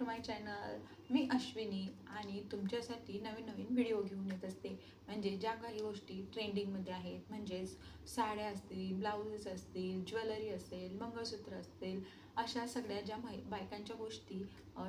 To my channel. मी अश्विनी आणि तुमच्यासाठी नवीन नवीन व्हिडिओ घेऊन येत असते. म्हणजे ज्या काही गोष्टी ट्रेंडिंगमध्ये आहेत, म्हणजेच साड्या असतील, ब्लाउजेस असतील, ज्वेलरी असेल, मंगळसूत्र असतील, अशा सगळ्या ज्या बायकांच्या गोष्टी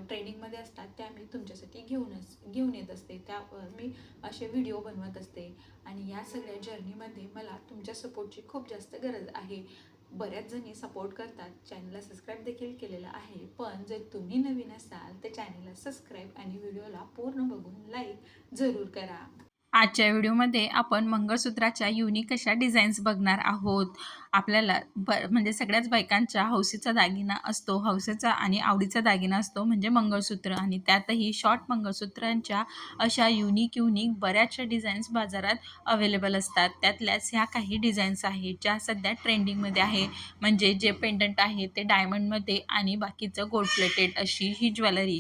ट्रेंडिंगमध्ये असतात त्या मी तुमच्यासाठी घेऊन येत असते. त्यावर मी असे व्हिडिओ बनवत असते आणि या सगळ्या जर्नीमध्ये मला तुमच्या सपोर्टची खूप जास्त गरज आहे. बऱ्याच जणी सपोर्ट करतात, चॅनलला सबस्क्राईब देखील केलेलं आहे. पण जर तुम्ही नवीन असाल तर चॅनलला सबस्क्राईब आणि व्हिडिओला पूर्ण बघून लाईक जरूर करा. आजच्या व्हिडिओमध्ये आपण मंगळसूत्राच्या युनिक अशा डिझाईन्स बघणार आहोत. आपल्याला म्हणजे सगळ्याच बायकांच्या हौसेचा दागिना असतो, हौसेचा आणि आवडीचा दागिना असतो म्हणजे मंगळसूत्र. आणि त्यातही शॉर्ट मंगळसूत्रांच्या अशा युनिक बऱ्याचशा डिझाईन्स बाजारात अवेलेबल असतात. त्यातल्याच ह्या काही डिझाईन्स आहेत ज्या सध्या ट्रेंडिंगमध्ये आहे. म्हणजे जे पेंडंट आहे ते डायमंडमध्ये आणि बाकीचं गोल्ड प्लेटेड अशी ही ज्वेलरी.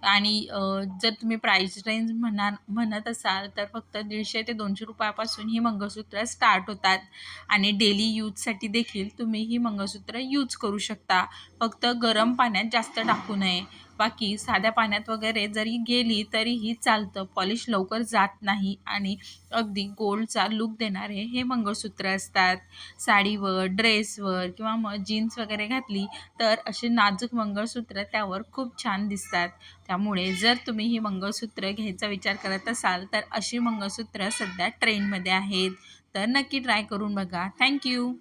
आणि जर तुम्ही प्राईस रेंज म्हणत असाल तर फक्त 150 ते 200 रुपयापासून ही मंगळसूत्र स्टार्ट होतात. आणि डेली यूजसाठी देखील तुम्ही ही मंगळसूत्र यूज करू शकता. फक्त गरम पाण्यात जास्त टाकू नये. बाकी साध्या पाण्यात वगैरे जरी गेली तरीही चालतं. पॉलिश लवकर जात नाही आणि अगदी गोल्डचा लूक देणारे हे मंगळसूत्र असतात. साडीवर, ड्रेसवर किंवा मग जीन्स वगैरे घातली तर असे नाजूक मंगळसूत्र त्यावर खूप छान दिसतात. त्यामुळे जर तुम्ही ही मंगळसूत्र घ्यायचा विचार करत असाल तर अशी मंगळसूत्र सध्या ट्रेंडमध्ये आहेत. तर नक्की ट्राय करून बघा. थँक्यू.